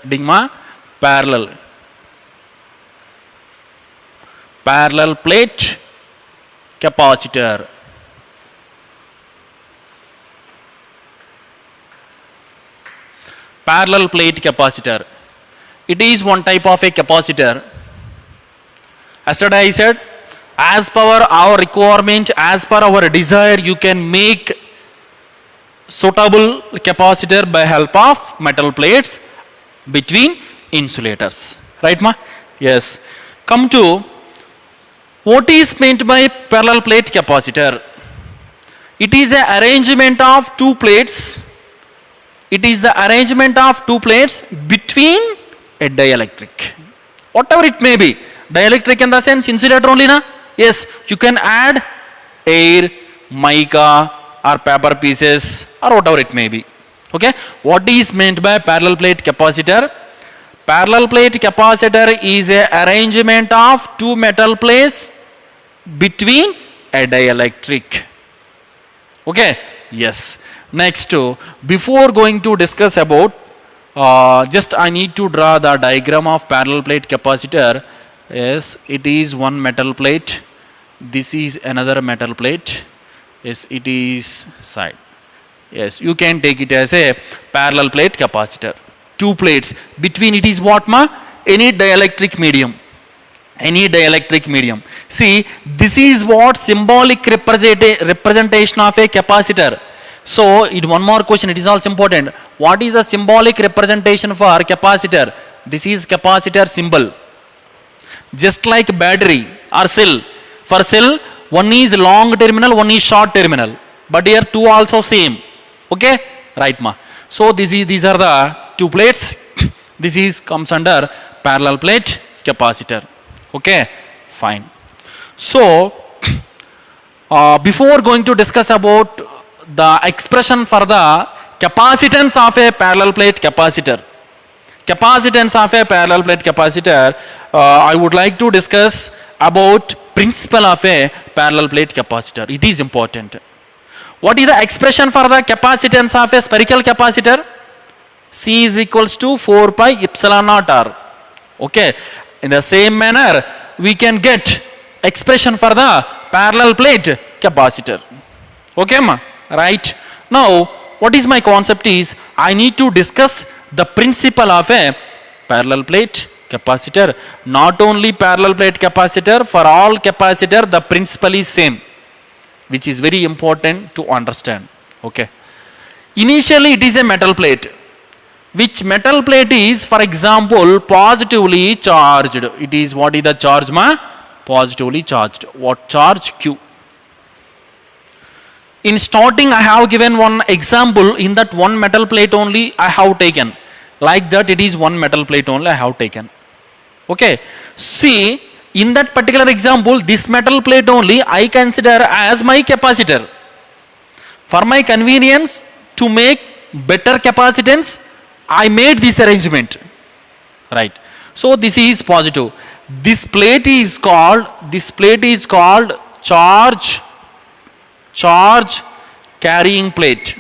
Digma parallel. Parallel plate capacitor. Parallel plate capacitor. It is one type of a capacitor. Yesterday I said, as per our requirement, as per our desire, you can make suitable capacitor by help of metal plates between insulators. Right, ma? Yes. Come to what is meant by parallel plate capacitor. It is an arrangement of two plates. It is the arrangement of two plates between a dielectric. Whatever it may be. Dielectric in the sense insulator only, na? Yes, you can add air, mica or paper pieces or whatever it may be. Okay. What is meant by parallel plate capacitor? Parallel plate capacitor is a arrangement of two metal plates between a dielectric. Okay. Yes. Next, before going to discuss about, just I need to draw the diagram of parallel plate capacitor. Yes, it is one metal plate. This is another metal plate. Yes, it is side. Yes, you can take it as a parallel plate capacitor. Two plates. Between it is what, ma? Any dielectric medium. Any dielectric medium. See, this is what symbolic representation of a capacitor. So, one more question, it is also important. What is the symbolic representation for capacitor? This is capacitor symbol. Just like battery or cell. For cell, one is long terminal, one is short terminal. But here two also same. Okay? Right, ma. So, these are the two plates. This comes under parallel plate capacitor. Okay? Fine. So, before going to discuss about the expression for the capacitance of a parallel plate capacitor. Capacitance of a parallel plate capacitor, I would like to discuss about principle of a parallel plate capacitor. It is important. What is the expression for the capacitance of a spherical capacitor? C is equals to 4 pi epsilon naught R. Okay. In the same manner, we can get expression for the parallel plate capacitor. Okay, ma? Right. Now, what is my concept is, I need to discuss the principle of a parallel plate capacitor. Not only parallel plate capacitor, for all capacitor, the principle is same, which is very important to understand. Okay. Initially, it is a metal plate. Which metal plate is, for example, positively charged. It is, what is the charge, ma? Positively charged. What charge? Q. In starting, I have given one example. In that one metal plate only I have taken. Like that, it is one metal plate only I have taken. Okay. See, in that particular example, this metal plate only I consider as my capacitor. For my convenience, to make better capacitance, I made this arrangement. Right. So, this is positive. This plate is called charge carrying plate.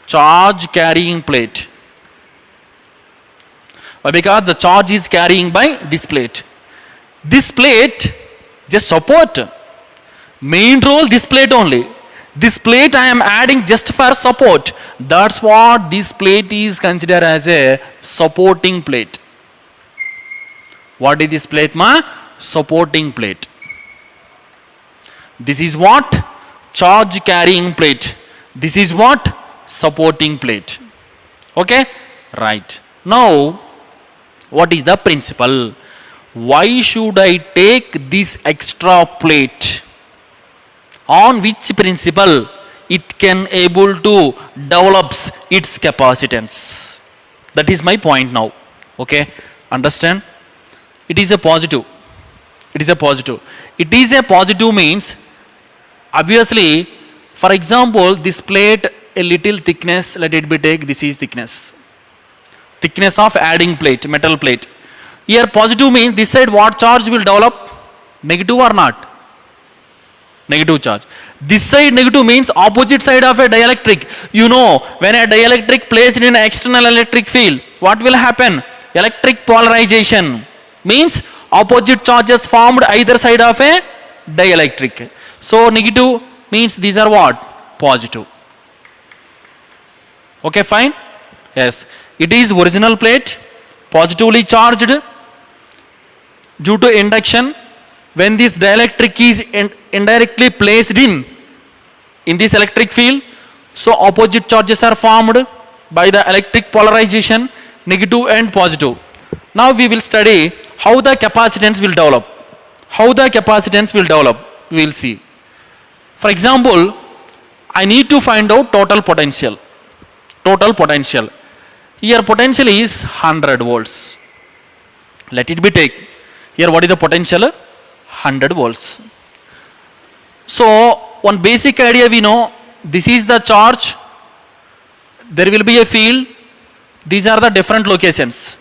Charge carrying plate. Why? Because the charge is carrying by this plate. This plate just support. Main role this plate only. This plate I am adding just for support. That's what this plate is considered as a supporting plate. What is this plate, ma? Supporting plate. This is what? Charge carrying plate. This is what? Supporting plate. Okay? Right. Now, what is the principle? Why should I take this extra plate? On which principle it can able to develops its capacitance? That is my point now. Okay? Understand? It is a positive. It is a positive. It is a positive means, obviously, for example, this plate, a little thickness, let it be take, this is thickness. Thickness of adding plate, metal plate. Here positive means this side what charge will develop? Negative or not? Negative charge. This side negative means opposite side of a dielectric. You know, when a dielectric placed in an external electric field, what will happen? Electric polarization means opposite charges formed either side of a dielectric. So negative means these are what? Positive. Okay, fine? Yes. It is original plate, positively charged due to induction. When this dielectric is indirectly placed in this electric field, so opposite charges are formed by the electric polarization, negative and positive. Now we will study how the capacitance will develop. How the capacitance will develop, we will see. For example, I need to find out total potential. Total potential. Here potential is 100 volts. Let it be take. Here what is the potential? 100 volts. So one basic idea we know, this is the charge, there will be a field, these are the different locations.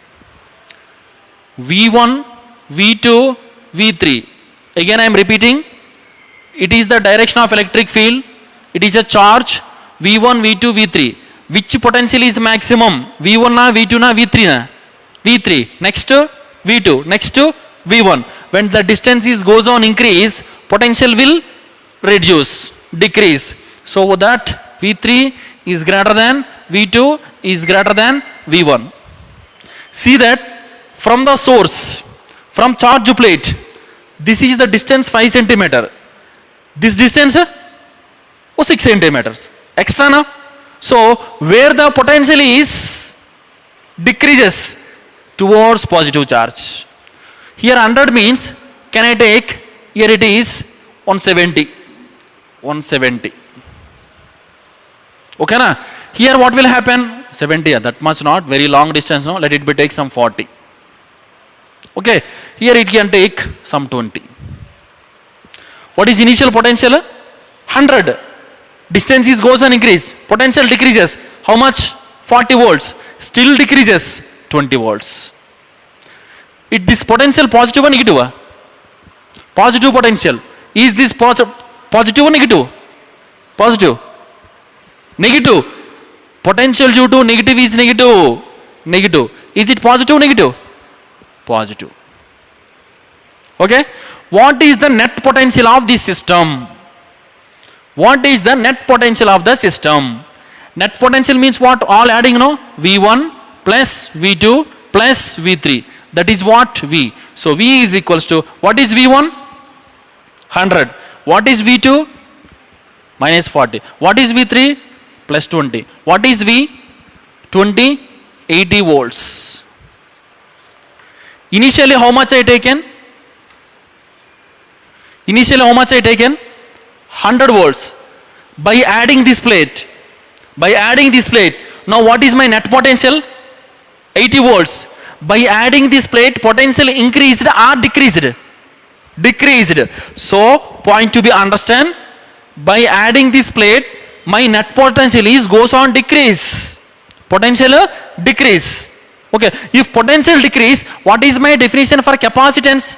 V1, V2, V3. Again I am repeating, it is the direction of electric field, it is a charge, V1, V2, V3. Which potential is maximum? V1 na, V2 na, V3 na? V3. Next V2. Next V1. When the distance is goes on increase, potential will reduce, decrease. So that V3 is greater than V2 is greater than V1. See that from the source, from charge plate, this is the distance 5 centimeter. This distance 6 centimeters. Extra na? So where the potential is decreases towards positive charge. Here 100 means, can I take, here it is 170. 170. Okay na? Here what will happen? 70, that much not, very long distance, no? Let it be take some 40. Okay, here it can take some 20. What is initial potential? 100. Distance is goes on increase, potential decreases. How much? 40 volts. Still decreases 20 volts. This potential positive or negative? Positive potential. Is this positive or negative? Positive. Negative. Potential due to negative is negative. Negative. Is it positive or negative? Positive. Okay. What is the net potential of this system? What is the net potential of the system? Net potential means what? All adding, no? V1 plus V2 plus V3. That is what? V. So V is equals to, what is V1? 100. What is V2? Minus 40. What is V3? Plus 20. What is V? 20, 80 volts. Initially how much I taken? Initially how much I taken? 100 volts. By adding this plate, now what is my net potential? 80 volts. By adding this plate, potential increased or decreased? Decreased. So point to be understand, by adding this plate, my net potential is goes on decrease. Potential decrease. Okay, if potential decrease, what is my definition for capacitance?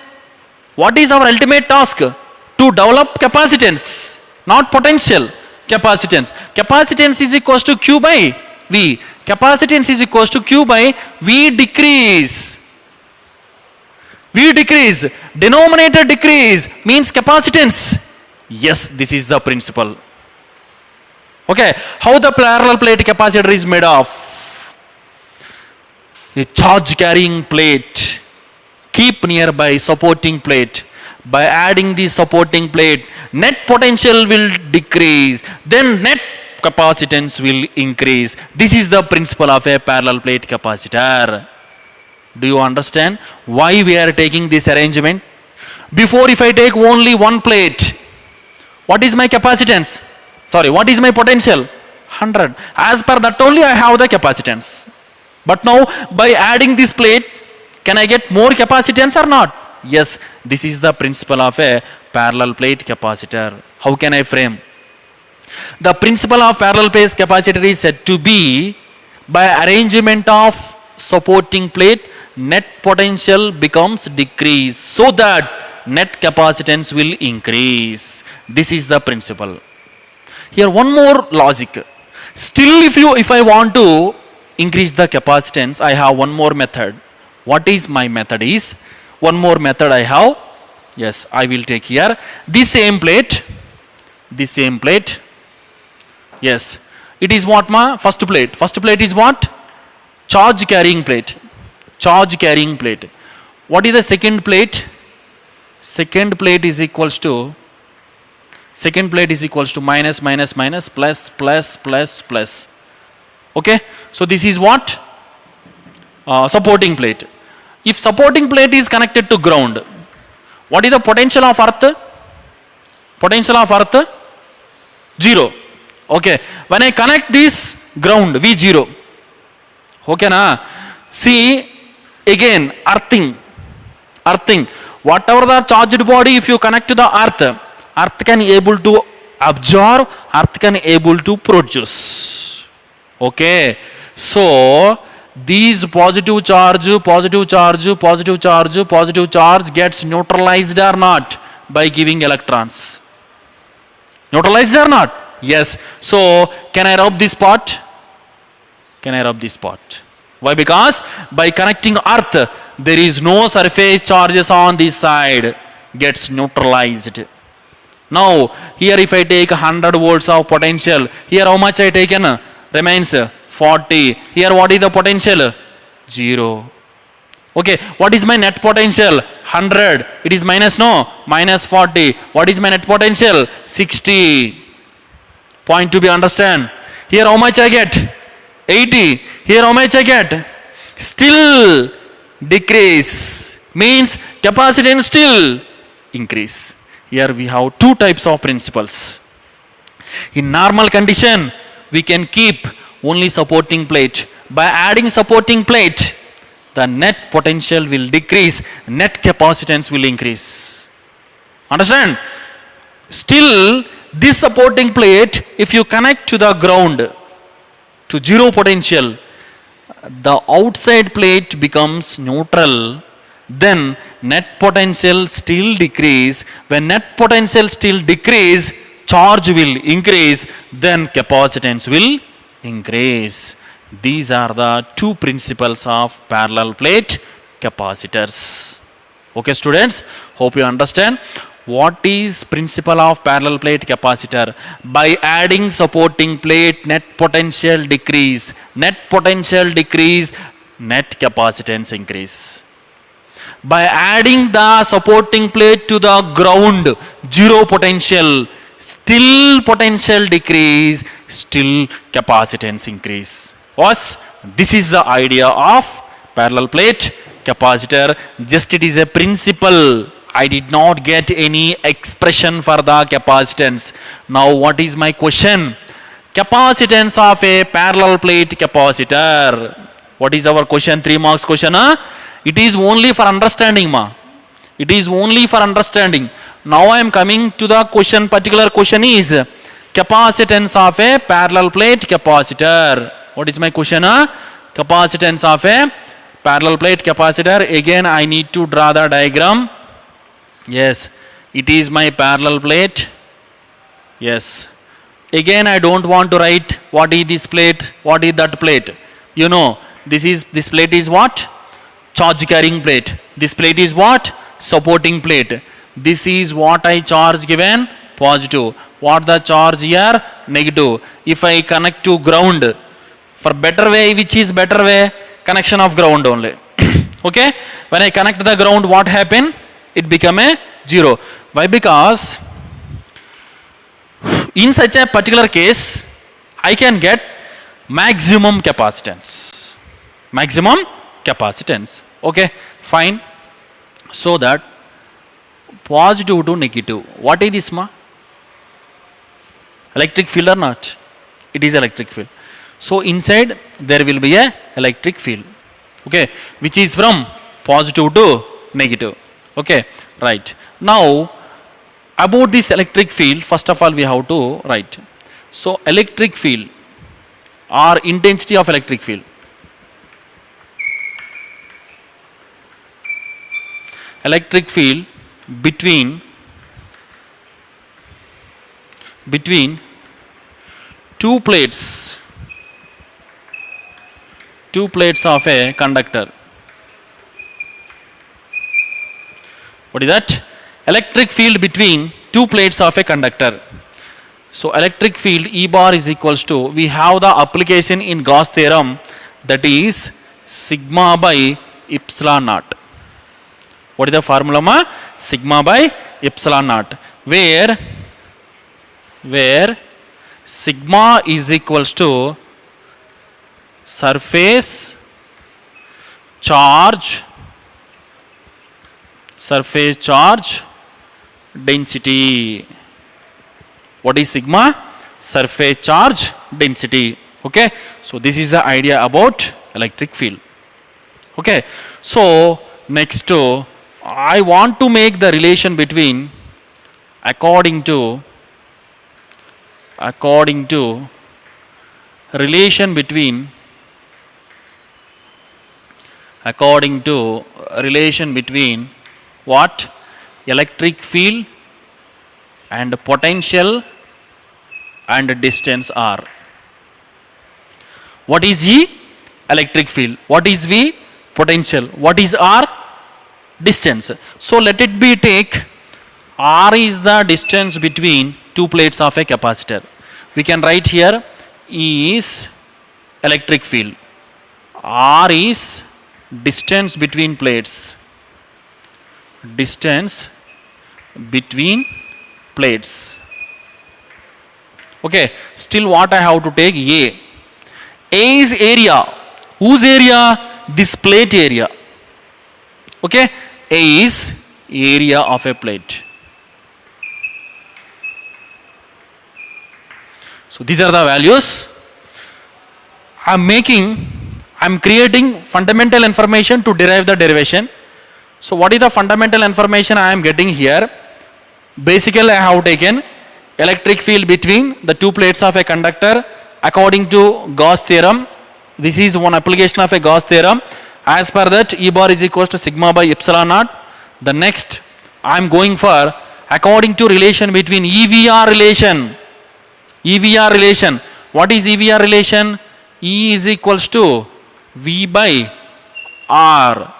What is our ultimate task? To develop capacitance, not potential. Capacitance. Capacitance is equals to Q by V. Capacitance is equals to Q by V decrease. V decrease. Denominator decrease means capacitance. Yes, this is the principle. Okay, how the parallel plate capacitor is made of? A charge carrying plate. Keep nearby supporting plate. By adding the supporting plate, net potential will decrease, then net capacitance will increase. This is the principle of a parallel plate capacitor. Do you understand why we are taking this arrangement? Before, if I take only one plate, what is my capacitance? Sorry, what is my potential? 100. As per that only I have the capacitance. But now by adding this plate, can I get more capacitance or not? Yes, this is the principle of a parallel plate capacitor. How can I frame? The principle of parallel plate capacitor is said to be, by arrangement of supporting plate, net potential becomes decreased, so that net capacitance will increase. This is the principle. Here one more logic. Still if I want to increase the capacitance, I have one more method. What is my method is, one more method I have. Yes, I will take here this same plate. Yes, it is what my first plate. First plate is what? Charge carrying plate. What is the second plate? Second plate is equals to minus plus plus. Okay, so this is what? Supporting plate. If supporting plate is connected to ground, what is the potential of earth? 0. Okay, when I connect this ground V0, okay na? See again earthing. Whatever the charged body, if you connect to the earth can able to absorb, earth can able to produce. Okay, so these positive charge gets neutralized or not by giving electrons. Neutralized or not? Yes. So can I rub this part? Why? Because by connecting earth, there is no surface charges on this side, gets neutralized. Now here if I take 100 volts of potential, here how much I taken? Remains 40. Here what is the potential? 0. Okay, what is my net potential? 100. It is minus 40. What is my net potential? 60. Point to be understand. Here how much I get? 80. Here how much I get? Still decrease. Means capacitance still increase. Here we have two types of principles. In normal condition, we can keep only supporting plate. By adding supporting plate, the net potential will decrease, net capacitance will increase. Understand? Still, this supporting plate, if you connect to the ground, to 0 potential, the outside plate becomes neutral, then net potential still decrease. When net potential still decrease, charge will increase, then capacitance will increase. These are the two principles of parallel plate capacitors. Okay students, hope you understand. What is principle of parallel plate capacitor? By adding supporting plate, net potential decrease, net capacitance increase. By adding the supporting plate to the ground, 0 potential, still potential decrease, still capacitance increase. This is the idea of parallel plate capacitor. Just it is a principle. I did not get any expression for the capacitance. Now what is my question? Capacitance of a parallel plate capacitor. What is our question? 3 marks question. It is only for understanding, ma. It is only for understanding. Now I am coming to the question. Particular question is capacitance of a parallel plate capacitor. What is my question? Capacitance of a parallel plate capacitor. Again I need to draw the diagram. Yes, it is my parallel plate. Yes. Again I don't want to write what is this plate, what is that plate. You know, this plate is what? Charge carrying plate. This plate is what? Supporting plate. This is what I charge given? Positive. What the charge here? Negative. If I connect to ground, for better way, which is better way? Connection of ground only. Okay? When I connect the ground, what happen? It become a 0. Why? Because in such a particular case, I can get maximum capacitance. Maximum capacitance. Okay, fine. So that positive to negative. What is this, ma? Electric field or not? It is electric field. So inside there will be a electric field. Okay, which is from positive to negative. Okay, right. Now about this electric field, first of all we have to write. So electric field or intensity of electric field. Electric field between two plates of a conductor. What is that? Electric field between two plates of a conductor. So electric field E bar is equals to, we have the application in Gauss theorem, that is sigma by epsilon naught. What is the formula ma? Sigma by epsilon naught, where sigma is equals to surface charge density. What is sigma? Surface charge density. Okay, so this is the idea about electric field. Okay, so next I want to make the relation between according to relation between what? Electric field and potential and distance R. What is E? Electric field. What is V? Potential. What is R? Distance. So let it be, take R is the distance between two plates of a capacitor. We can write here E is electric field, R is distance between plates. Okay, still what I have to take? A is area. Whose area? This plate area. Okay, A is area of a plate. So these are the values. I'm creating fundamental information to derive the derivation. So what is the fundamental information I am getting here? Basically I have taken electric field between the two plates of a conductor according to Gauss theorem. This is one application of a Gauss theorem. As per that, E bar is equals to sigma by epsilon naught. The next I am going for according to relation between EVR relation. What is EVR relation? E is equals to V by R.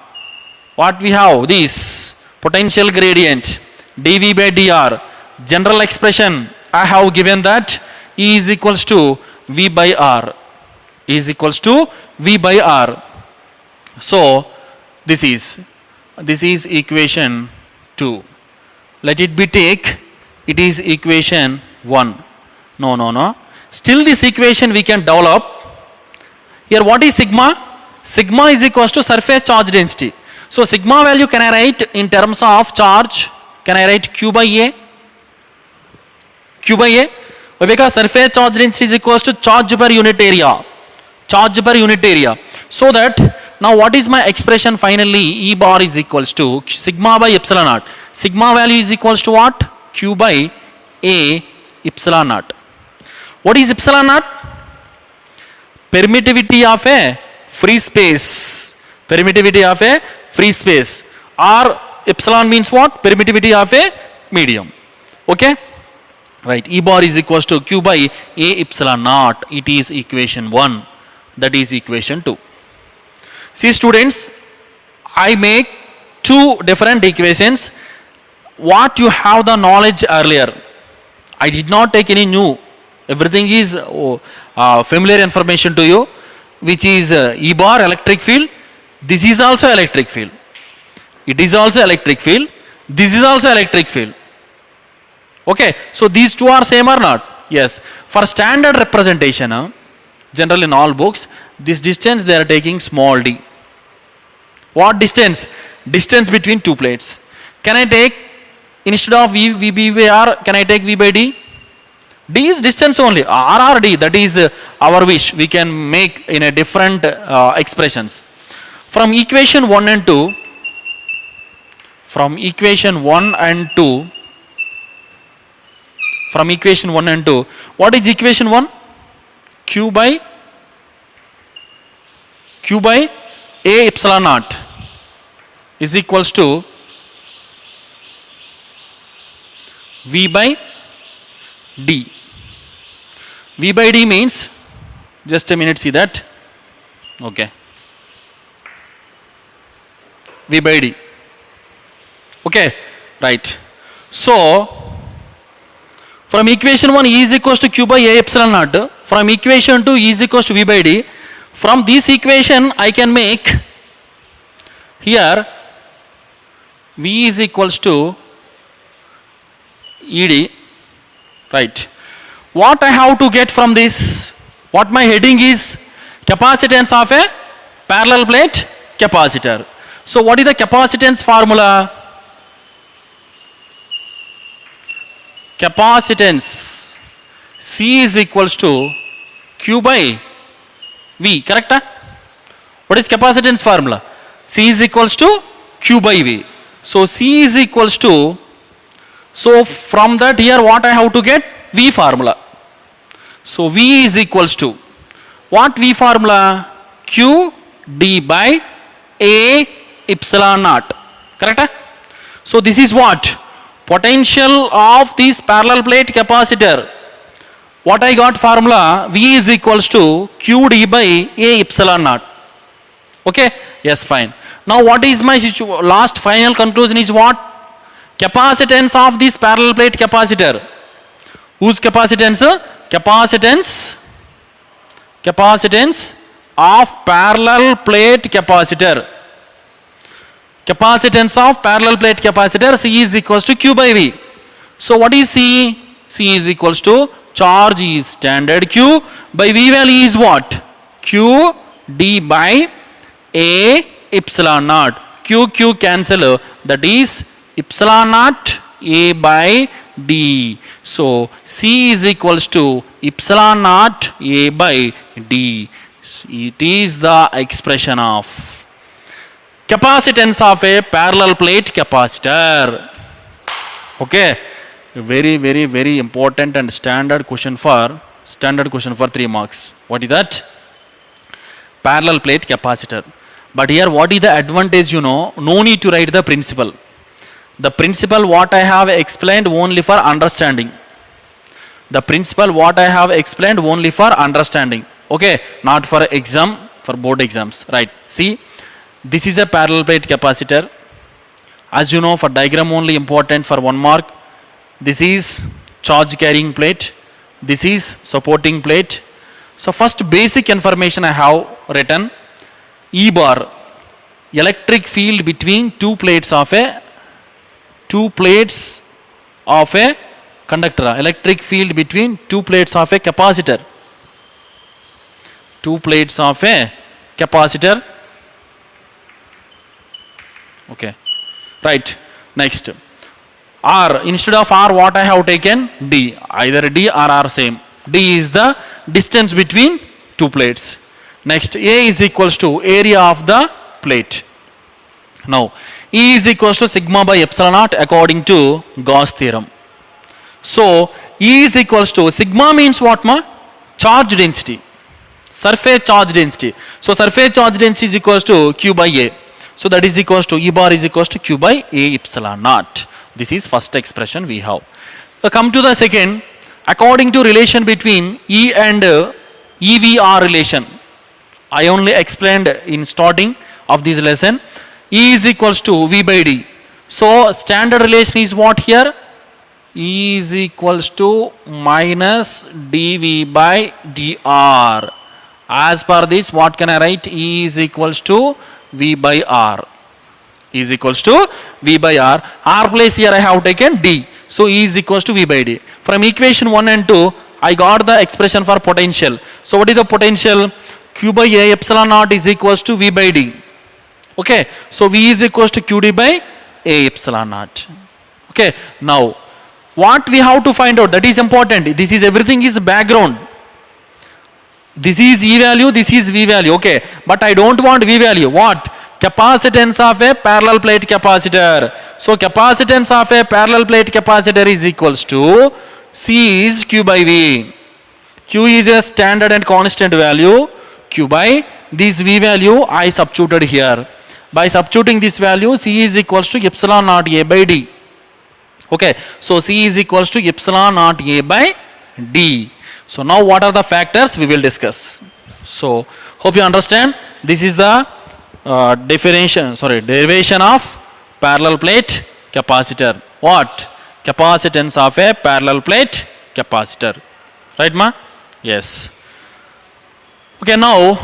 What we have? This potential gradient dV by dr. General expression I have given that E is equals to V by R. So this is equation 2. Let it be, take it is equation 1. No. Still this equation we can develop. Here what is sigma? Sigma is equals to surface charge density. So sigma value can I write in terms of charge? Can I write Q by A? Why? Because surface charge density is equals to charge per unit area. So that now what is my expression finally? E bar is equals to sigma by epsilon naught. Sigma value is equals to what? Q by A epsilon naught. What is epsilon naught? Permittivity of a free space. Or epsilon means what? Permittivity of a medium. Okay? Right. E bar is equals to Q by A epsilon naught. It is equation 1. That is equation 2. See students, I make two different equations. What you have the knowledge earlier. I did not take any new. Everything is familiar information to you, which is E bar electric field. This is also electric field. It is also electric field. This is also electric field. Okay, so these two are same or not? Yes. For standard representation, generally in all books, this distance they are taking small d. What distance? Distance between two plates. Can I take, instead of V by R, can I take V by D? D is distance only. R or D, that is our wish. We can make in a different expressions. From equation 1 and 2, what is equation 1? Q by A epsilon naught is equals to V by D. V by D means, just a minute, see that. Okay. V by D. Okay, right. So, from equation 1 E is equals to Q by A epsilon naught. From equation 2 E is equals to V by D. From this equation I can make here V is equals to ED. Right. What I have to get from this? What my heading is? Capacitance of a parallel plate capacitor. So what is the capacitance formula? Capacitance C is equals to Q by V, correct? What is capacitance formula? C is equals to Q by V. So C is equals to, so from that here what I have to get? V formula. So V is equals to, what V formula? Q D by A epsilon naught, correct? So this is what? Potential of this parallel plate capacitor. What I got formula? V is equals to Q D by A epsilon naught. Okay? Yes, fine. Now what is my last final conclusion is what? Capacitance of this parallel plate capacitor. Whose capacitance? Capacitance of parallel plate capacitor. Capacitance of parallel plate capacitor C is equals to Q by V. So what is C? C is equals to charge is standard Q by V value is what? Q D by A epsilon naught. Q cancel, that is epsilon naught A by D. So C is equals to epsilon naught A by D. It is the expression of capacitance of a parallel plate capacitor. Okay, very important and standard question for 3 marks. What is that? Parallel plate capacitor. But here what is the advantage? No need to write the principle. The principle what I have explained only for understanding. The principle what I have explained only for understanding. Okay, not for exam, for board exams. Right. See, this is a parallel plate capacitor. As you know, for diagram only important for 1 mark. This is charge carrying plate. This is supporting plate. So first basic information I have written. E bar, electric field between two plates of a conductor. Electric field between two plates of a capacitor. Two plates of a capacitor. Okay, right. Next, R, instead of R what I have taken? D. Either D or R same. D is the distance between two plates. Next, A is equals to area of the plate. Now E is equals to sigma by epsilon naught according to Gauss theorem. So E is equals to, sigma means what ma? Charge density, surface charge density. So surface charge density is equals to Q by A. So that is equals to E bar is equals to Q by A epsilon naught. This is first expression we have. Come to the second. According to relation between E and EVR relation, I only explained in starting of this lesson. E is equals to V by D. So standard relation is what here? E is equals to minus dV by dr. As per this, what can I write? E is equals to V by R. E is equals to V by R. R place here I have taken D. So E is equals to V by D. From equation 1 and 2, I got the expression for potential. So what is the potential? Q by A epsilon naught is equals to V by D. Okay. So V is equals to QD by A epsilon naught. Okay. Now, what we have to find out? That is important. This is everything is background. This is E value, this is V value. Okay. But I don't want V value. What? Capacitance of a parallel plate capacitor. So capacitance of a parallel plate capacitor is equals to C is Q by V. Q is a standard and constant value. Q by this V value I substituted here. By substituting this value, C is equals to epsilon naught A by D. Okay, so C is equals to epsilon naught A by D. So now what are the factors we will discuss. So hope you understand. This is the derivation of parallel plate capacitor. What? Capacitance of a parallel plate capacitor. Right, ma? Yes. Okay, now